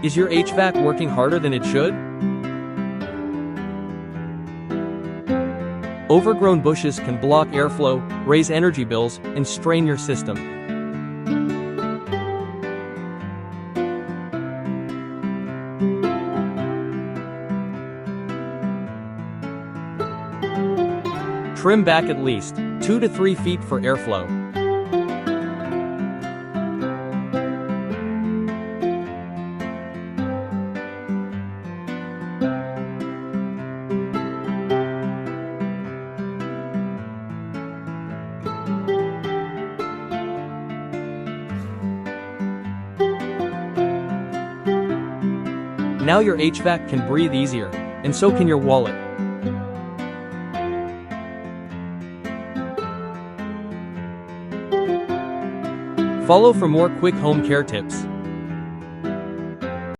Is your HVAC working harder than it should? Overgrown bushes can block airflow, raise energy bills, and strain your system. Trim back at least 2 to 3 feet for airflow. Now your HVAC can breathe easier, and so can your wallet. Follow for more quick home care tips.